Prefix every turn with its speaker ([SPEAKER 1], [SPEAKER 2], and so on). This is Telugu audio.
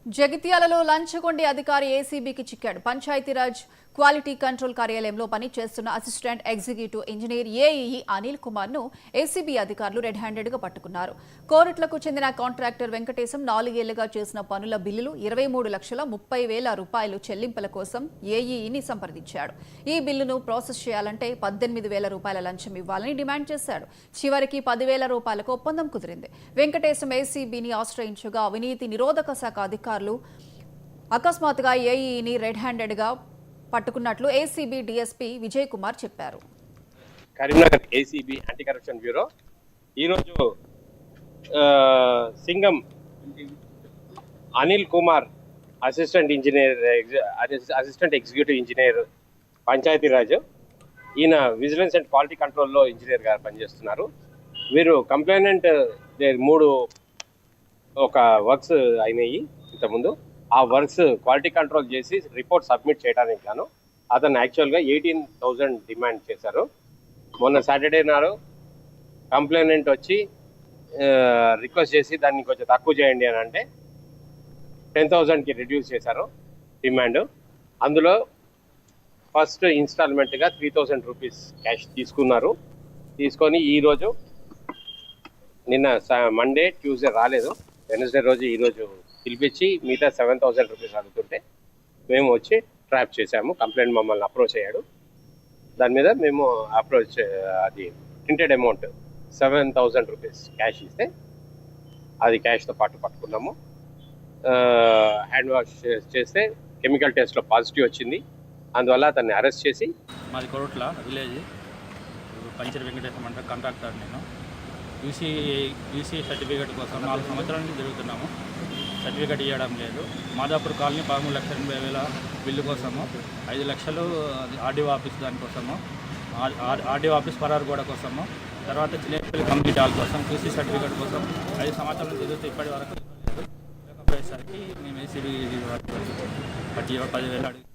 [SPEAKER 1] జగిత్యాలలో లంచగొండి అధికారి ఏసీబీకి చిక్కాడు. పంచాయతీరాజ్ క్వాలిటీ కంట్రోల్ కార్యాలయంలో పనిచేస్తున్న assistant executive engineer AEE Anil Kumar ను ఏసీబీ అధికారులు రెడ్ హ్యాండెడ్ గా పట్టుకున్నారు. కోరుట్లకు చెందిన కాంట్రాక్టర్ వెంకటేశం 4 ఏళ్లుగా చేసిన పనుల బిల్లులు 23,30,000 రూపాయలు చెల్లింపుల కోసం ఏఈఈని సంప్రదించాడు. ఈ బిల్లును ప్రాసెస్ చేయాలంటే 18,000 రూపాయల లంచం ఇవ్వాలని డిమాండ్ చేశాడు. చివరికి 10,000 రూపాయలకు ఒప్పందం కుదిరింది. వెంకటేశం ఏసీబీని ఆశ్రయించగా అవినీతి నిరోధక శాఖ అధికారులు అకస్మాత్తుగా ఏఈఈని రెడ్ హ్యాండెడ్ గా పట్టుకున్నట్లు ఏసీబీ డీఎస్పీ విజయ్ కుమార్ చెప్పారు.
[SPEAKER 2] Karimnagar ACB anti corruption bureau ఈరోజు Singam Anil Kumar assistant executive engineer Panchayati Raj, ఈయన విజిలెన్స్ అండ్ క్వాలిటీ కంట్రోల్లో ఇంజనీర్ గారు పనిచేస్తున్నారు. వీరు కంప్లైనెంట్ 3 వర్క్స్ అయినాయి ఇంతకుముందు. ఆ వర్క్స్ క్వాలిటీ కంట్రోల్ చేసి రిపోర్ట్ సబ్మిట్ చేయడానికి గాను అతను యాక్చువల్గా 18,000 డిమాండ్ చేశారు. మొన్న సాటర్డే నాడు కంప్లైనెంట్ వచ్చి రిక్వెస్ట్ చేసి దాన్ని కొంచెం తక్కువ చేయండి అని అంటే 10,000కి రిడ్యూస్ చేశారు డిమాండ్. అందులో ఫస్ట్ ఇన్స్టాల్మెంట్గా 3,000 రూపీస్ క్యాష్ తీసుకున్నారు. తీసుకొని ఈరోజు నిన్న మండే ట్యూస్డే రాలేదు, వెనస్డే రోజు ఈరోజు పిలిపించి మిగతా 7,000 రూపీస్ అడుగుతుంటే మేము వచ్చి ట్రాప్ చేశాము. కంప్లైంట్ మమ్మల్ని అప్రోచ్ అయ్యాడు. దాని మీద మేము అప్రోచ్ అది ప్రింటెడ్ అమౌంట్ 7,000 రూపీస్ క్యాష్ ఇస్తే అది క్యాష్తో పాటు పట్టుకున్నాము. హ్యాండ్ వాష్ చేస్తే కెమికల్ టెస్ట్లో పాజిటివ్ వచ్చింది. అందువల్ల అతన్ని అరెస్ట్ చేసి
[SPEAKER 3] మాది కొరట్ల విలేజ్ పంచర్ వెంకటేశం అంటే కాంట్రాక్టర్. నేను యూసీ సర్టిఫికేట్ కోసం 4 సంవత్సరాల నుంచి జరుగుతున్నాము. సర్టిఫికేట్ ఇవ్వడం లేదు. మాదాపూర్ కాలనీ 13,80,000 బిల్లు కోసము, 5 లక్షలు ఆర్డీఓ ఆఫీస్ దానికోసము, ఆర్డీఓ ఆఫీస్ పరారుగూడ కోసము, తర్వాత చిన్నపల్లి కమ్యూనిటీ హాల్ కోసం, యూసీ సర్టిఫికేట్ కోసం 5 సంవత్సరాలు జరుగుతూ ఇప్పటి వరకు లేకపోయేసరికి మేము ఏసీబీ 10,000 అడిగి